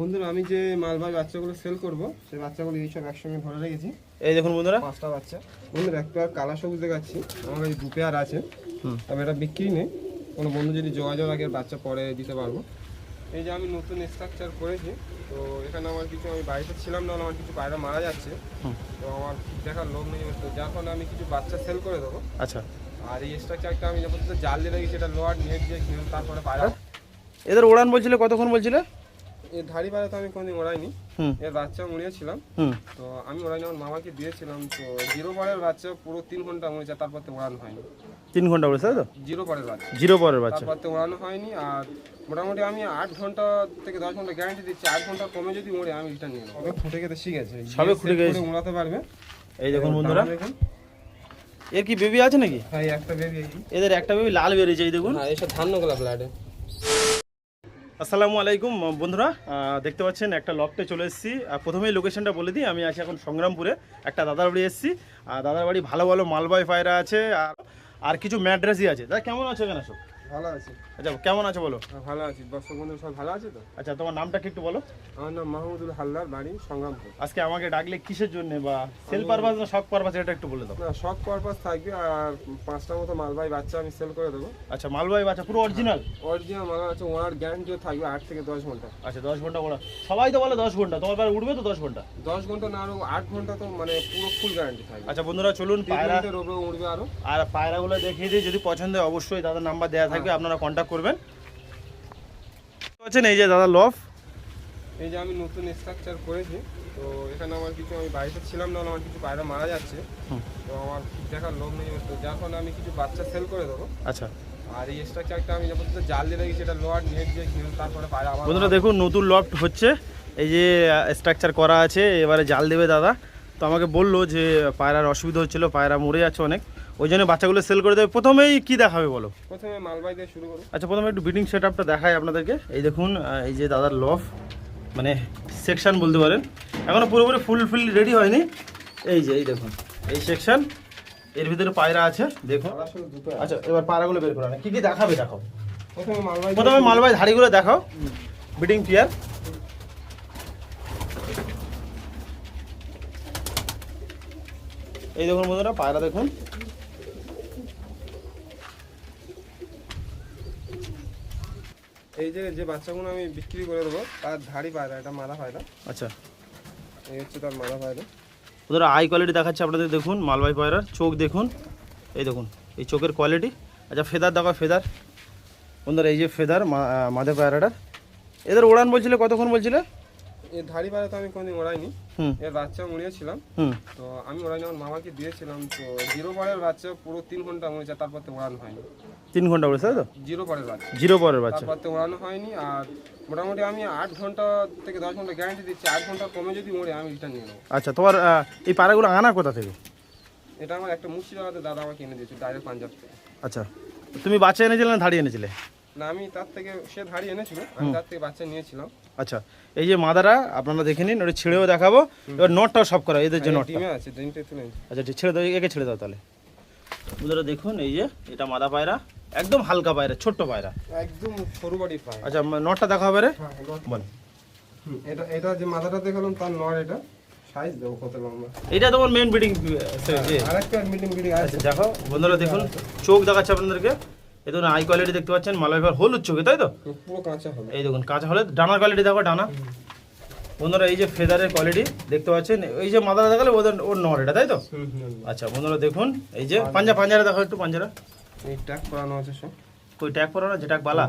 বন্ধুরা আমি যে মালবাহী বাচ্চাগুলো সেল করব সেই বাচ্চাগুলো এইসব একসঙ্গে ধরে রেখেছি। এই দেখুন বন্ধুরা, 5টা বাচ্চা। বন্ধুরা একটা কালা সবুজ দেখাচ্ছি, আমার কাছে 2 পেয়ার আছে। তবে এটা বিক্রি নেই, কোনো বন্ধু যদি যোগাযোগ রাখে বাচ্চা পরে দিতে পারবো। এই যে আমি নতুন স্ট্রাকচার করেছি, তো এখানে আমার কিছু, আমি বাড়িতে ছিলাম না, আমার কিছু পায়রা মারা যাচ্ছে, তো আমার দেখার লোক নেই, তো যার ফলে আমি কিছু বাচ্চা সেল করে দেবো। আচ্ছা, আর এই স্ট্রাকচারটা আমি যখন জাল দিয়ে রেখেছি, এটা লোয়ার নেট দিয়ে কিনে তারপরে পায়রা। এদের উড়ান বলছিলে কতক্ষণ বলছিলে? এর ধাড়ি পায়রা তো আমি কোনোদিন ওড়াইনি, এর বাচ্চা উড়িয়েছিলাম। তো আমি ওড়াইনি, আমার মামাকে দিয়েছিলাম। তো 0 পরের বাচ্চা পুরো 3 ঘন্টা উড়েছে, তারপর তো ওড়ানো হয়নি। 3 ঘন্টা উড়েছে তাই তো? 0 পরের বাচ্চা, 0 পরের বাচ্চা, তারপর তো ওড়ানো হয়নি। আর মোটামুটি আমি 8 ঘন্টা থেকে 10 ঘন্টা গ্যারান্টি দিচ্ছি, 8 ঘন্টা কমে যদি উড়ে আমি রিটার্ন নিয়ে নেবো। সবে ফুটে গেছে, শিখেছে, সবে ফুটে গেছে, উড়াতে পারবে। এই দেখুন বন্ধুরা, দেখুন এর কি বেবি আছে নাকি? হ্যাঁ, একটা বেবি। এদের একটা বেবি লাল বেরিয়েছে, এই দেখুন। হ্যাঁ, এসব ধান্য গোলাপ ব্লাডে। আসসালামু আলাইকুম বন্ধুরা, দেখতে পাচ্ছেন একটা লফটে চলে এসেছি। প্রথমেই লোকেশনটা বলে দিই, আমি আছি এখন সংগ্রামপুরে, একটা দাদার বাড়ি এসেছি। আর দাদার বাড়ি ভালো ভালো মালবাহী পায়রা আছে, আর কিছু ম্যাড্রেসই আছে। দাদা কেমন আছে এখানে সব? ভালো আছে। আচ্ছা, কেমন আছে বলো? ভালো আছি, দর্শক বন্ধু সব ভালো আছে তো? আচ্ছা, তোমার নামটা কি একটু বলো? আমার নাম মাহমুদুল হালদার, বাড়ি সংগ্রামপুর। আজকে আমাকে ডাকলে কিসের জন্য, বা সেল পারপাস না শখ পারপাস, এটা একটু বলে দাও। না, শখ পারপাস থাকবে, আর 5টা মতো মালবাহী বাচ্চা আমি সেল করে দেবো। আচ্ছা, মালবাহী বাচ্চা পুরো অরিজিনাল? অরিজিনাল মাল আছে, ওনার গ্যারান্টিও থাকবে 8 থেকে 10 ঘন্টা। আচ্ছা, 10 ঘন্টা ওরা, সবাই তো বলে 10 ঘন্টা, তোমার পায়রা উঠবে তো 10 ঘন্টা? 10 ঘন্টা না, আরো 8 ঘন্টা তো মানে পুরো ফুল গ্যারান্টি থাকবে। আচ্ছা বন্ধুরা, চলুন পায়রা উঠবে আরো। আর পায়রাগুলো দেখিয়ে দিই, যদি পছন্দ হয় অবশ্যই দাদার নাম্বার দেওয়া থাকবে, আপনারা কন্ট্যাক্ট করবেন। এই যে দাদা লফ, এই যে আমি নতুন স্ট্রাকচার করেছি, তো এখানে আমার কিছু, আমি বাড়িতে ছিলাম না, আমার কিছু পায়রা মারা যাচ্ছে, তো আমার দেখার লোক নেই, তো যার ফলে আমি কিছু বাচ্চা সেল করে দেবো। আচ্ছা, আর এই স্ট্রাকচারটা আমি যখন জাল দিয়ে রেখেছি, এটা লোয়ার নেট দিয়ে কিনে তারপরে পায়রা আবার। বন্ধুরা দেখুন, নতুন লফট হচ্ছে, এই যে স্ট্রাকচার করা আছে, এবারে জাল দেবে দাদা। তো আমাকে বললো যে পায়রার অসুবিধা হচ্ছিলো, পায়রা মরে যাচ্ছে অনেক, ওই জন্য বাচ্চাগুলো সেল করে দেবে। প্রথমেই কি দেখাবে বলো? প্রথমে মালবাহী দিয়ে শুরু করো। আচ্ছা, প্রথমে একটু বিডিং সেট আপটা দেখাই আপনাদেরকে। এই দেখুন, এই যে দাদার লফ, মানে সেকশন বলতে পারেন, এখনও পুরোপুরি ফুল রেডি হয়নি। এই যে এই দেখুন, এই সেকশন, এর ভিতরে পায়রা আছে দেখুন। আচ্ছা, এবার পায়রাগুলো বের করা, কি কি দেখাবে দেখাও। প্রথমে মালবাহী ধাড়িগুলো দেখাও, বিডিং পেয়ার। এই দেখুন বন্ধুরা, পায়রা দেখুন। এই যে বাচ্চাগুলো আমি বিক্রি করে দেবো, তার ধাড়ি পায়রা, এটা মাদা পায়রা। আচ্ছা, এই হচ্ছে তার মাদা পায়রা। বন্ধুরা আই কোয়ালিটি দেখাচ্ছে আপনাদের, দেখুন মালবাহী পায়রার চোখ দেখুন, এই দেখুন এই চোখের কোয়ালিটি। আচ্ছা, ফেদার দেখো, ফেদার বন্ধুরা, এই যে ফেদার মাদা পায়রাটার। এদের উড়ান বলছিলে কতক্ষণ বলছিলে? এর ধাড়ি পায়রা তো আমি কোনোদিন ওড়াইনি, এর বাচ্চা উড়িয়েছিলাম। তো আমি ওড়াইনি, আমার মামাকে দিয়েছিলাম। তো 0 পরের বাচ্চা পুরো 3 ঘন্টা উড়েছে, তারপর তো ওড়ানো হয়নি। 3 ঘন্টা উড়েছে তাই তো? 0 পরের বাচ্চা, 0 পরের বাচ্চা, তারপর তো ওড়ানো হয়নি। আর মোটামুটি আমি 8 ঘন্টা থেকে 10 ঘন্টা গ্যারান্টি দিচ্ছি, 8 ঘন্টা কমে যদি উড়ে আমি রিটার্ন নিয়ে নেবো। আচ্ছা, তোমার এই পায়রাগুলো আনা কোথা থেকে? এটা আমার একটা মুর্শিদাবাদের দাদা আমাকে এনে দিয়েছে, ডাইরেক্ট পাঞ্জাব থেকে। আচ্ছা, তুমি বাচ্চা এনেছিলে না ধাড়ি এনেছিলে? না, আমি তার থেকে, সে ধাড়ি এনেছিল, আমি তার থেকে বাচ্চা নিয়েছিলাম। আচ্ছা, এই যে মাদারা আপনারা দেখে নিন, ওটা ছেড়েও দেখাবো। এবার নটটাও সব করা, এদের যে নটটা ডিমে আছে, ডিমটা তুলে। আচ্ছা, ঠিক ছেড়ে দাও, একে ছেড়ে দাও তাহলে। বন্ধুরা দেখুন, এই যে এটা মাদা পায়রা, একদম হালকা পায়রা, ছোট্ট পায়রা, একদম সরু বডি পায়রা। আচ্ছা, নটটা দেখা হবে রে, বল। এটা যে মাথাটা দেখালাম তার নর, এটা সাইজ দেবো কত লম্বা। এটা তোমার মেইন ব্রিডিং। আরেকটা মিডিয়াম ব্রিডিং আছে। আচ্ছা দেখো বন্ধুরা, দেখুন চোখ দেখাচ্ছে আপনাদেরকে, এই দেখুন আই কোয়ালিটি দেখতে পাচ্ছেন, মালবাহী পায়রা হলুদ চোখে, তাই তো? পুরো কাঁচা হবে। এই দেখুন কাঁচা হলে, ডানার কোয়ালিটি দেখো, ডানা বন্ধুরা, এই যে ফেদারের কোয়ালিটি দেখতে পাচ্ছেন, এই যে মাদারা দেখালে ওর নর এটা, তাই তো? আচ্ছা বন্ধুরা দেখুন, এই যে পাঞ্জারা দেখো, একটু পাঞ্জারা, এই ট্যাগ করানো আছে সব। কই ট্যাগ পরানো, যেটা বালা,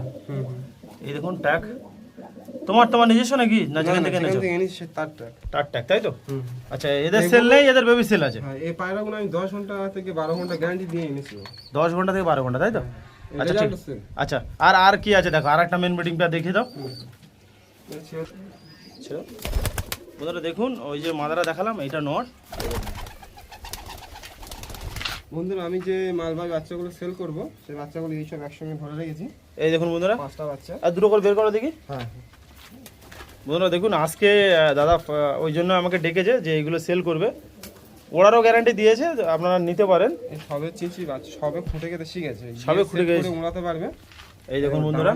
এই দেখুন ট্যাগ। তোমার নিজস্ব নাকি, না যেখান থেকে এনেছো? তার ট্যাগ, তার ট্যাগ, তাই তো? আচ্ছা, এদের সেল নেই, এদের বেবি সেল আছে। হ্যাঁ, এই পায়রাগুলো আমি 10 ঘন্টা থেকে 12 ঘন্টা গ্যারান্টি দিয়ে এনেছি। 10 ঘন্টা থেকে 12 ঘন্টা, তাই তো? আচ্ছা ঠিক। আচ্ছা, আর কি আছে দেখো, আর একটা মেন ব্রিডিংটা দেখিয়ে দাও। বন্ধুরা দেখুন, ওই যে মাদারা দেখালাম, এইটা নর। বন্ধুরা আমি যে মালবাহী বাচ্চাগুলো সেল করব, সেই বাচ্চাগুলো এইসব একসঙ্গে ধরে রেখেছি। এই দেখুন বন্ধুরা, 5টা বাচ্চা। আর দুটো করে বের করো দেখি। হ্যাঁ বন্ধুরা দেখুন, আজকে দাদা ওই জন্য আমাকে ডেকেছে যে এইগুলো সেল করবে, ওড়ারও গ্যারান্টি দিয়েছে, আপনারা নিতে পারেন। এই সবে চিচি বাচ্চা, সবে ফুটে গেছে, শিখেছে, সবে ফুটে গেছে, উড়াতে পারবে। এই দেখুন বন্ধুরা,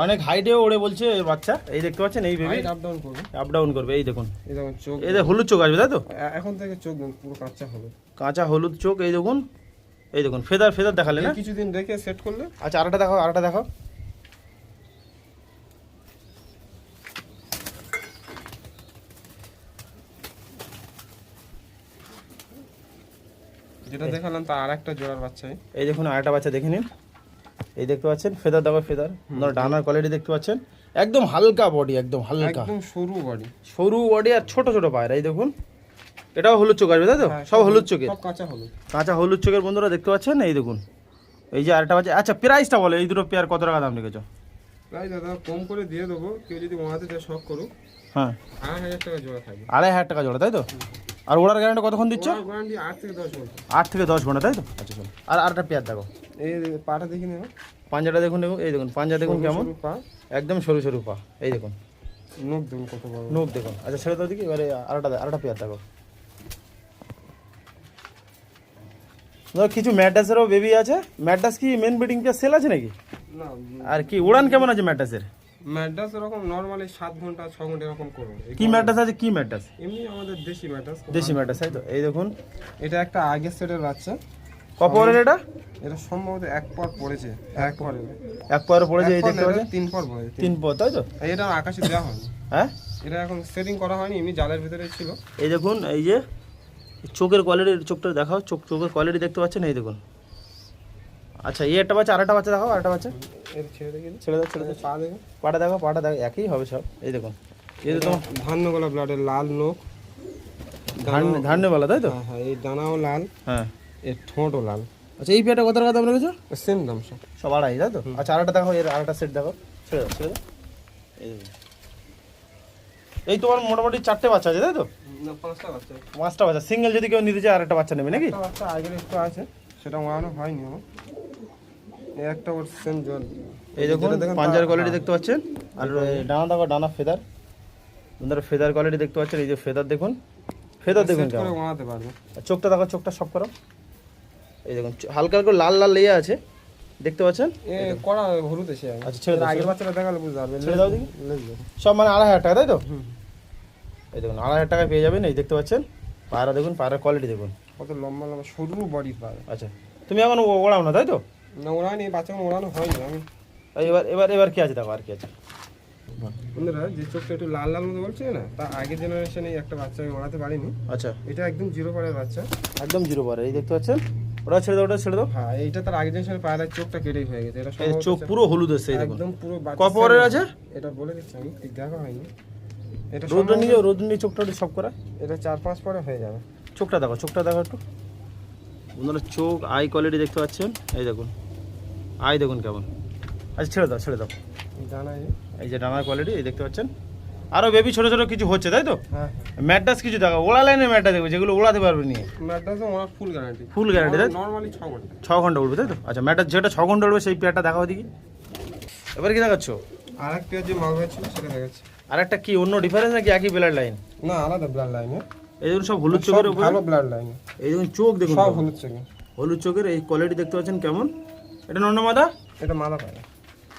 অনেক হাইটেও ওড়ে বলছে এর বাচ্চা। এই দেখতে পাচ্ছেন এই বেবি হাইট আপ ডাউন করবে, আপ ডাউন করবে। এই দেখুন এই দেখুন চোখ, এদের হলুদ চোখ আসবে তাই তো? এখন থেকে চোখ পুরো কাঁচা হবে, কাঁচা হলুদ চোখ। এই দেখুন, এই দেখুন ফেদার ফেদার দেখালে না? কিছুদিন রেখে সেট করলে। আচ্ছা আরেকটা দেখাও, আরেকটা দেখাও। যেটা দেখালাম তার আরেকটা জোড়ার বাচ্চাই। এই দেখুন আরেকটা বাচ্চা দেখে নিন। এই দেখতে পাচ্ছেন ফেদার দেখো, ফেদার ডানার কোয়ালিটি দেখতে পাচ্ছেন, একদম হালকা বডি, একদম হালকা একদম সরু বডি, সরু বডি আর ছোট ছোট পায়রা। এই দেখুন এটাও হলুদ চোখ আসবে তাই তো? সব হলুদ চোখের, সব কাঁচা হলুদ, কাঁচা হলুদ চোখের বন্ধুরা দেখতে পাচ্ছেন। এই দেখুন এই যে আরেকটা বাচ্চা। আচ্ছা প্রাইসটা বলো, এই দুটো পেয়ার কত টাকা দাম রেখেছো? তাই দাদা কম করে দিয়ে দেবো, কেউ যদি ওনাতে যা শখ করুক হ্যাঁ 2,500 টাকা জোড়া থাকবে। 2,500 টাকা জোড়া তাই তো? আর ওড়ার গ্যারান্টি কতক্ষণ দিচ্ছ? গ্যারান্টি 8 থেকে 10 ঘন্টা। 8 থেকে 10 ঘন্টা তাই তো? আচ্ছা চলো, আর আরেকটা পেয়ার দেখো। এই পাটা দেখি নেব, পাঞ্জাটা দেখুন, দেখুন এই দেখুন পাঞ্জা দেখুন কেমন, পা, একদম সরু সরু পা। এই দেখুন নখ দেখুন কত বড়, নোক দেখুন। আচ্ছা ছেড়ে দাও দিকে, এবারে আরেকটা পেয়ার দেখো। ধরো কিছু ম্যাডাসেরও বেবি আছে। ম্যাডাস কি মেন ব্রিডিং পেয়ার সেল আছে নাকি? না আর কি উড়ান কেমন আছে ম্যাডাসের? ম্যাড্রাস এরকম নরমালি 7 ঘন্টা 6 ঘন্টা এরকম করবে। কি ম্যাডাস আছে, কি ম্যাডাস? এমনি আমাদের দেশি ম্যাড্রাস, দেশি ম্যাডাস তাই তো? এই দেখুন এটা একটা আগের সেটের বাচ্চা। কপরের এটা? এটা সম্ভবত এক পর পড়েছে, এক পর এক পরে পড়েছে। এই দেখতে পাচ্ছেন 3 পর পড়েছে, 3 পর তাই তো? এটা আকাশে দেওয়া হয়নি, হ্যাঁ এটা এখন সেটিং করা হয়নি, এমনি জালের ভিতরে ছিল। এই দেখুন এই যে চোখের কোয়ালিটি, চোখটা দেখাও, চোখের কোয়ালিটি দেখতে পাচ্ছেন। এই দেখুন। আচ্ছা এই একটা বাচ্চা, আরেকটা বাচ্চা দেখাও, আরেকটা বাচ্চা এর ছেড়ে দেখি, ছেড়ে দাও, ছেড়ে দাও। পা দেখো, পাটা দেখো, পাটা দেখো, একই হবে সব। এই দেখুন এই তো তোমার ধান্য গলা ব্লাডের লাল নখ, ধান্যে বলা তাই তো? হ্যাঁ হ্যাঁ, এই ডানাও লাল, হ্যাঁ। এর ঠোঁটও লাল। আচ্ছা এই পেয়ারটা কত টাকা দাম রেখেছো? সেম দাম সব। সব 2.5 তাই তো? আচ্ছা আরেকটা দেখো, এর আরেকটা সেট দেখো, ছেড়ে দাও, ছেড়ে দাও। এই দেখুন এই তোমার মোটামুটি 4টে বাচ্চা আছে তাই তো? না 5টা বাচ্চা, 5টা বাচ্চা। সিঙ্গেল যদি কেউ নিতে চায় আরেকটা বাচ্চা নেবে নাকি? একটা বাচ্চা আগের একটু আছে, সেটা ওড়ানো হয়নি আমার। এই একটা ওর সেম জল। এই দেখুন পাঞ্জার কোয়ালিটি দেখতে পাচ্ছেন। আর ডানা দেখো, ডানা ফেদার, বন্ধুরা ফেদার কোয়ালিটি দেখতে পাচ্ছেন। এই যে ফেদার দেখুন, ফেদার দেখুন সেট করে কেমন। ওড়াতে পারবে। আর চোখটা দেখো, চোখটা সব করো। এই দেখুন হালকা হালকা লাল লাল লেগে আছে দেখতে পাচ্ছেন। এ করা হলুদ এসে যাবে। আচ্ছা ছেড়ে দাও, আগের বাচ্চাটা দেখালে বুঝতে পারবে। ছেড়ে দাও দেখি। লেজ দেখো। সব মানে 2,500 টাকা তাই তো? এই দেখুন 2,500 টাকায় পেয়ে যাবেন। এই দেখতে পাচ্ছেন পায়রা দেখুন, পায়রার কোয়ালিটি দেখুন। কত লম্বা লম্বা সরু বডি পায়। আচ্ছা তুমি এখন ওড়াও না তাই তো? না ওড়ানি, বাচ্চাগুলো ওড়ানো হয়নি আমি। এবার এবার এবার কি আছে দেখো, আর কি আছে। বন্ধুরা যে চোখটা একটু লাল লাল মতো বলছে না, তার আগের জেনারেশনে একটা বাচ্চা আমি ওড়াতে পারিনি। আচ্ছা এটা একদম 0 পরের বাচ্চা। একদম 0 পরে। এই দেখতে পাচ্ছেন, ওটা ছেড়ে দাও, ওটা ছেড়ে দাও। হ্যাঁ এইটা তার আগের জেনারেশনে পায়রার চোখটা কেটেই হয়ে গেছে। এটা এই সম্ভবত চোখ পুরো হলুদ এসছে। এই দেখুন একদম পুরো কপরের আছে। এটা বলে দিচ্ছি আমি, ঠিক দেখা হয়নি। এটা রোদ নিয়ে, রোদ নিয়ে চোখটা একটু সব করা। এটা 4-5 পরে হয়ে যাবে। চোখটা দেখো, চোখটা দেখো একটু বন্ধুরা। চোখ আই কোয়ালিটি দেখতে পাচ্ছেন। এই দেখুন আই দেখুন কেমন। আচ্ছা ছেড়ে দাও, ছেড়ে দাও। জানাই। এই যে ডানার কোয়ালিটি এই দেখতে পাচ্ছেন। আরও বেবি ছোটো ছোটো কিছু হচ্ছে তাই তো? হ্যাঁ ম্যাডাস কিছু দেখো, ওড়া লাইনের ম্যাডটা দেখবে যেগুলো ওড়াতে পারবে নিয়ে। ম্যাড্রাসে ওনার ফুল গ্যারান্টি। ফুল গ্যারান্টি তাই? নরমালি 6 ঘন্টা। 6 ঘন্টা উঠবে তাই তো? আচ্ছা ম্যাডাস যেটা 6 ঘন্টা উঠবে সেই পেয়ারটা দেখাও দেখি। এবার কি দেখাচ্ছ? আরেকটা যে মালবাহী ছিল সেটা দেখাচ্ছি। আর একটা কি অন্য ডিফারেন্স নাকি একই ব্লাড লাইন? না আলাদা ব্লাড লাইনে। এই দেখুন সব হলুদ চোখের উপরে। ভালো ব্লাড লাইনে। এই দেখুন চোখ দেখুন সব কেমন। হলুদ চোখে। হলুদ চোখের এই কোয়ালিটি দেখতে পাচ্ছেন কেমন। এটা নন্না মাদা? এটা মালা পায়।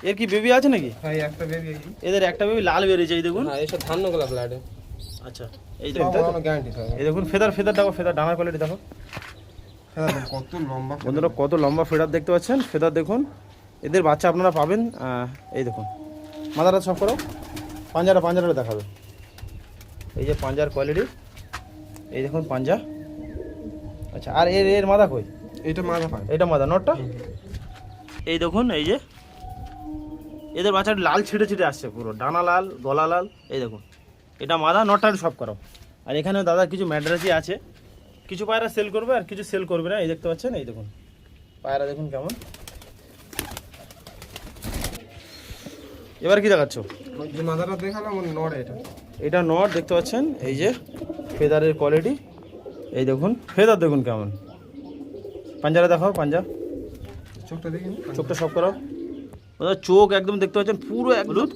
এর কি বেবি আছে নাকি? হ্যাঁ একটা বেবি এই। এদের একটা বেবি লাল বেরিয়েছে এই দেখুন। হ্যাঁ এসব ধান্যগুলা ব্লাডে। আচ্ছা এই সব দেখুন ওনার গ্যারান্টি থাকে। এই দেখুন ফেদার, ফেদার দেখো, ফেদার ডানার কোয়ালিটি দেখো। হ্যাঁ কত লম্বা। বন্ধুরা কত লম্বা ফেদার দেখতে পাচ্ছেন। ফেদার দেখুন, এদের বাচ্চা আপনারা পাবেন। এই দেখুন মাথাটা সব করো, পাঞ্জাটা, পাঞ্জাটা দেখাবে। এই যে পাঞ্জার কোয়ালিটি, এই দেখুন পাঞ্জা। আচ্ছা আর এর এর মাথা কই? এটা মাথা পায়। এটা মাথা, নটটা। এই দেখুন এই যে এদের বাচ্চা লাল ছিটে ছিটে আসছে, পুরো ডানা লাল, গলা লাল। এই দেখুন এটা মাথা, নটটা সব করো। আর এখানে দাদা কিছু ম্যাড্রাসি আছে, কিছু পায়রা সেল করবে আর কিছু সেল করবে না। এই দেখতে পাচ্ছেন, এই দেখুন পায়রা দেখুন কেমন। এবার কি দেখাচ্ছ? যে মাথাটা দেখালাম ওর নড়ে এটা। এটা নট দেখতে পাচ্ছেন। এই যে ফেদারের কোয়ালিটি, এই দেখুন ফেদার দেখুন কেমন। পাঞ্জারা দেখাও, পাঞ্জা, চোখটা দেখিনি। চোখটা সব করো। ওদের চোখ একদম দেখতে পাচ্ছেন পুরো একদম।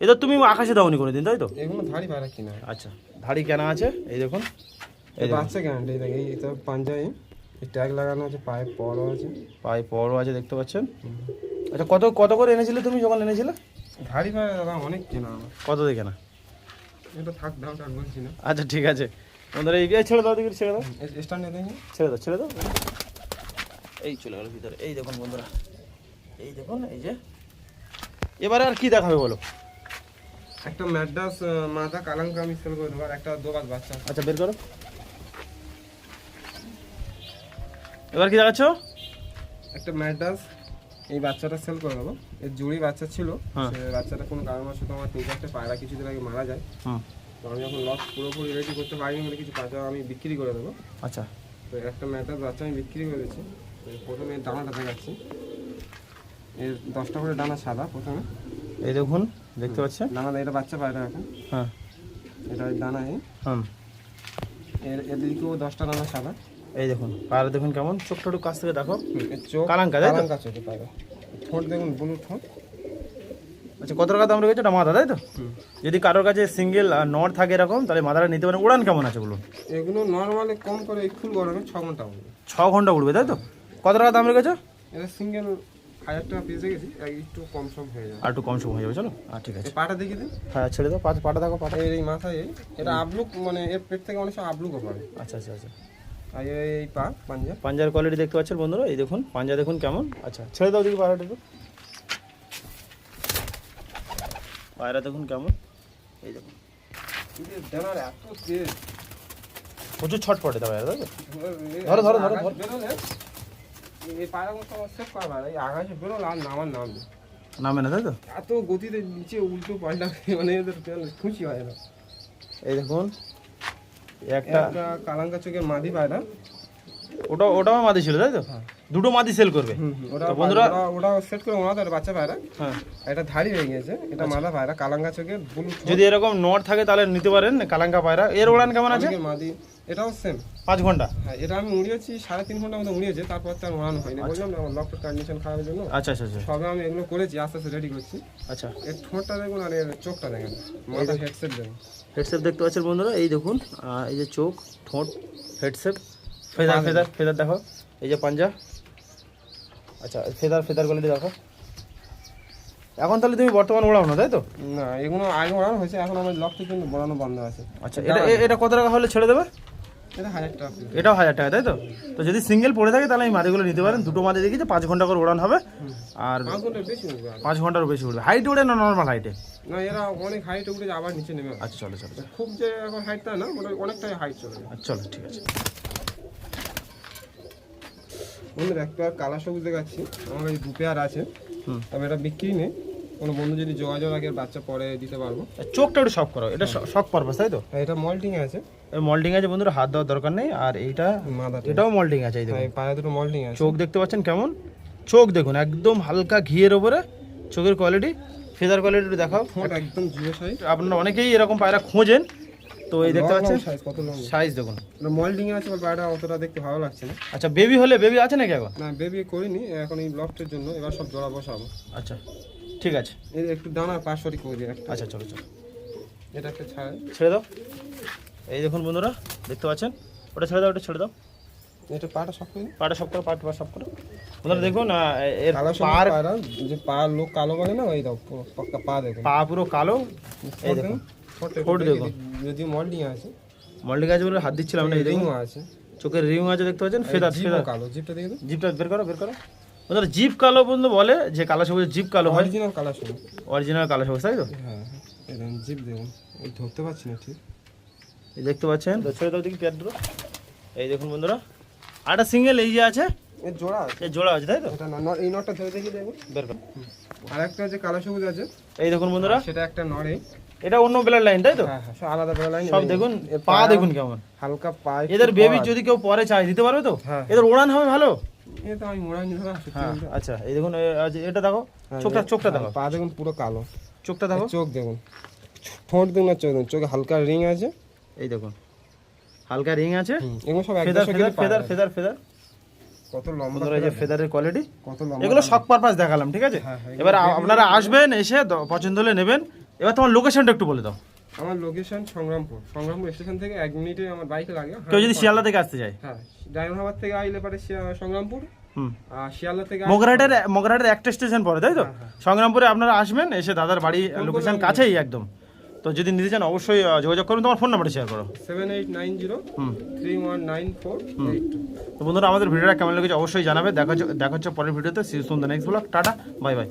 এদের তুমি আকাশে দাওনি করে দিন তাই তো? এগুলো ধাড়ি পায়রা কিনা। আচ্ছা ধাড়ি কেনা আছে। এই দেখুন এই বাচ্চা গ্যারান্টি থাকে। এই তো পাঞ্জায় এই ট্যাগ লাগানো আছে, পায়ে পরও আছে। পায়ে পরও আছে দেখতে পাচ্ছেন। আচ্ছা কত কত করে এনেছিলে তুমি যখন এনেছিলে? ধাড়ি পায়রা দাদা অনেক কেনা আমার। কত দিয়ে কেনা? এটা থাক দাম টাক বলছি না। আচ্ছা ঠিক আছে বন্ধুরা, এই ছেড়ে দাও দেখি, ছেড়ে দাও, স্ট্যান্ডে দেখি। ছেড়ে দাও, ছেড়ে দাও। এই চলে গেল ভিতরে। এই দেখুন বন্ধুরা, এই দেখুন, এই যে এবারে আর কি দেখাবে বলো? একটা ম্যাড্রাস মাথা কালাঙ্কা আমি সেল করে দেবো, আর একটা দোবাজ বাচ্চা। আচ্ছা বের করো, এবার কি দেখাচ্ছ? একটা ম্যাড্রাস, এই বাচ্চাটা সেল করে দেবো। এর জুড়ি বাচ্চা ছিল, হ্যাঁ। সে বাচ্চাটা কোনো কারণবশত আমার 3-4টে পায়রা কিছুদিন আগে মারা যায়। হুম, তো আমি যখন লস পুরোপুরি রেডি করতে পারিনি বলে কিছু পায়রা আমি বিক্রি করে দেবো। আচ্ছা তো একটা ম্যাড্রাস বাচ্চা আমি বিক্রি করে দিচ্ছি। তো প্রথমে এর দানাটা দেখাচ্ছি। এর 10টা করে দানা সাদা। প্রথমে এই দেখুন, দেখতে পাচ্ছেন দানা, এটা বাচ্চা পায়রা এখন। হ্যাঁ, এটা দানা এই হুম, এদিকেও 10টা দানা সাদা। এই দেখুন পায়রা দেখুন কেমন, চোখটা একটু কাছ থেকে দেখো। এর চোখ কালাঙ্কা, তাই তো? কালাঙ্কা চোখে পায়রা। ঠোঁট দেখুন, ব্লু ঠোঁট। আচ্ছা কত টাকা দাম রেখেছে? এটা মাথা, তাই তো? যদি কারোর কাছে সিঙ্গেল নট থাকে এরকম, তাহলে মাথাটা নিতে পারেন। উড়ান কেমন আছে বলুন? এগুলো নর্মালি কম করে এই ফুল গরমে 6 ঘন্টা উঠবে। 6 ঘন্টা উঠবে, তাই তো? কত টাকা দাম রেখেছো? এটা সিঙ্গেল 1000 টাকা পিস দেখেছি, একটু কম সম হয়ে যাবে। আর একটু কম সময় হয়ে যাবে, চলো। ঠিক আছে, এই পাটা দেখিয়ে দিন। হ্যাঁ ছেড়ে দাও, পাটা দেখো, পাটা। এর এই মাথায় এটা আবলুক, মানে এর পেট থেকে অনেক সময় আবলুকও পাবে। আচ্ছা আচ্ছা আচ্ছা, আর এই পা পাঞ্জা। পাঞ্জার কোয়ালিটি দেখতে পাচ্ছেন বন্ধুরা, এই দেখুন পাঞ্জা দেখুন কেমন। আচ্ছা ছেড়ে দাও দেখি পায়রাটা একটু। পায়রা দেখুন কেমন, এই দেখুন দেনার এত তেজ। প্রচুর ছটপটে দাও, তাই তো? ধরো ধরো, ধরো, ধরো। বেরোলে এই পায়রাগুলো সব সেট করা পায়রা, এই আকাশে বেরোলে আর নামার নাম নেই। নামে না, তাই তো? এত গতিতে নিচে উল্টো পাল্টা, মানে এদের খুশি হয় না। এই দেখুন একটা, একটা কালাঙ্কা চোখের মাদি পায়রা। ওটাও মাদি ছিল, তাই তো? দুটো মাদি সেল করবে। ওটা তো বন্ধুরা, ওটা সেট করে ওনাদের বাচ্চা পায়রা। হ্যাঁ, এটা ধাড়ি হয়ে গেছে, এটা মাদা পায়রা কালাঙ্কা চোখের ব্লু। যদি এরকম নট থাকে তাহলে নিতে পারেন কালাঙ্কা পায়রা। এর উড়ান কেমন আছে? মাদি, এটাও সেম 5 ঘন্টা। হ্যাঁ, এটা আমি উড়িয়েছি 3.5 ঘন্টার মতো উড়িয়েছে, তারপর তো আর ওড়ানো হয়নি। বললাম না আমার লকটার কন্ডিশন খারাপের জন্য। আচ্ছা আচ্ছা আচ্ছা সবে আমি এগুলো করেছি, আস্তে আস্তে রেডি করছি। আচ্ছা, এর ঠোঁটটা দেখুন আর এর চোখটা দেখেন, মাথা হেডসেট দেখুন। হেডসেপ দেখতে পাচ্ছেন বন্ধুরা, এই দেখুন এই যে চোখ, ঠোঁট, হেডসেপ, ফেদার দেখো, এই যে পাঞ্জা। আচ্ছা ফেদার কোয়ালিটি দেখো। এখন তাহলে তুমি বর্তমান ওড়াও না, তাই তো? না, এগুলো আগে ওড়ানো হয়েছে, এখন আমার লকটা কিন্তু বড়ানো বন্ধ আছে। আচ্ছা এটা কত টাকা হলে ছেড়ে দেবে? এটা 1000 টাকা। এটাও 1000 টাকা, তাই তো? তো যদি সিঙ্গেল পড়ে থাকে তাহলে এই মাদিগুলো নিতে পারেন। দুটো মাদি দেখি যে 5 ঘন্টা করে ওড়ান হবে, আর 5 ঘন্টার বেশি উঠবে। 5 ঘন্টারও বেশি উঠবে। হাইট ওড়ে না নর্মাল হাইটে? না, এরা অনেক হাইটে উঠে আবার নিচে নেমে আসে। আচ্ছা চলো চলো চলো। খুব যে এখন হাইটটা না, অনেকটাই হাইট চলে যায়। আচ্ছা চলো, ঠিক আছে। বন্ধুরা, একটা কালা সবুজ দেখাচ্ছি, আমার কাছে 2 পেয়ার আছে। তবে এটা বিক্রি নেই, কোনো বন্ধু যদি যোগাযোগ রাখে বাচ্চা পরে দিতে পারবো। চোখটা একটু শখ করো, এটা শখ পারপাস, তাই তো? আর এটা মল্টিং আছে। মল্টিং আছে বন্ধুরা, হাত দেওয়ার দরকার নেই। আর এইটা মাদা, এটাও মল্টিং আছে, এই দেখুন। পায়ে দুটো মল্টিং আছে। চোখ দেখতে পাচ্ছেন কেমন, চোখ দেখুন একদম হালকা ঘিয়ের ওপরে চোখের কোয়ালিটি। ফেদার কোয়ালিটি একটু দেখাও। ঠোঁট একদম জিরো সাইজ। আপনারা অনেকেই এরকম পায়রা খোঁজেন, তো এই দেখতে পাচ্ছেন সাইজ কত লং। সাইজ দেখুন। এটা মল্টিং আছে, বল পায়রাটা অতটা দেখতে ভালো লাগছে না। আচ্ছা বেবি হলে, বেবি আছে নাকি এখন? না, বেবি করিনি, এখন এই লফটের জন্য এবার সব জোড়া বসাবো। আচ্ছা ঠিক আছে। এই একটু দানা পাঁচশোটি করে দিই একটা। আচ্ছা চলো চলো, এটা একটা ছাড়। ছেড়ে দাও। এই দেখুন বন্ধুরা, দেখতে পাচ্ছেন, ওটা ছেড়ে দাও, ওটা ছেড়ে দাও। এটা পাটা সব করে দিই। পাটা সব করো, পাটা সব করো বন্ধুরা। দেখুন এর কালো পার, পায়রা যে পা লোক কালো বলে না, ওই দাও পুরো পাক্কা পা দেখুন। পা পুরো কালো। এই দেখুন ঠোঁট দেখুন, যদি মল্টিং আছে, মল্টি গাছ বলে হাত দিচ্ছিলাম না। এই দেখুন রিংও আছে, চোখের রিং আছে, দেখতে পাচ্ছেন। ফেদার জিভও কালো, জিভটা দেখে দিন। জিপটা বের করো, বের করো বন্ধুরা। জিপ কালো বন্ধু বলে যে কালো সবুজের জিপ কালো হয়, অরিজিনাল কালার শুনুন। অরিজিনাল কালো সবুজ, তাই তো? হ্যাঁ, এই দেখুন জিভ দেখুন, এই ধরতে পারছি না ঠিক। এই দেখতে পাচ্ছেন, তো ছেড়ে দাও দেখি পেয়ার দুটো। এই দেখুন বন্ধুরা, আরেকটা সিঙ্গেল এই যে আছে, এর জোড়া আছে, এই জোড়া আছে, তাই তো? এটা না, এই নটটা ধরে দেখি দেখুন। বের করো। আর একটা যে কালো সবুজ আছে, এই দেখুন বন্ধুরা, সেটা একটা নড়ে। এটা অন্য বেলার লাইন, তাই তো? হ্যাঁ হ্যাঁ, সব আলাদা বেলা লাইন। সব দেখুন, পা দেখুন কেমন হালকা পায়ে। এদের বেবি যদি কেউ পরে চায় দিতে পারবে তো? হ্যাঁ। এদের ওড়ান হবে ভালো। এই তো আমি মোড়াই নিলাম সত্যি হ্যাঁ বলতে। আচ্ছা, এই দেখুন এটা দেখো, চোখটা দেখো, পা দেখুন পুরো কালো, চোখটা দেখো, চোখ দেখুন, ঠোঁট দেখুন না, চোখ দেখুন, চোখে হালকা রিং আছে। এই দেখুন হালকা রিং আছে। এগুলো সব ফেদার একদম ফেদার ফেদার ফেদার ফেদার কত লম্বা, বন্ধুরা, এই যে ফেদারের কোয়ালিটি, কত লম্বা। এগুলো শখ পারপাস দেখালাম, ঠিক আছে? হ্যাঁ, হ্যাঁ, এবার আপনারা আসবেন, এসে পছন্দ হলে নেবেন। এবার তোমার লোকেশনটা একটু বলে দাও। আমার লোকেশন সংগ্রামপুর স্টেশন থেকে 1 মিনিটে আমার বাইকে লাগে। কেউ যদি শিয়ালদা থেকে আসতে চায়, হ্যাঁ, ডায়মন্ড হারবার থেকে আইলে পারে সংগ্রামপুর, হুম। আর শিয়ালদা থেকে মগরাহাটের একটা স্টেশন পরে, তাই তো? সংগ্রামপুরে আপনারা আসবেন, এসে দাদার বাড়ি লোকেশন কাছেই একদম। তো যদি নিতে চান অবশ্যই যোগাযোগ করুন। তোমার ফোন নাম্বারটা শেয়ার করো। 7890319482। তো বন্ধুরা, আমাদের ভিডিওটা কেমন লেগেছে অবশ্যই জানাবে। দেখা হচ্ছে পরের ভিডিওতে। See you soon the next blog. Tata, bye by.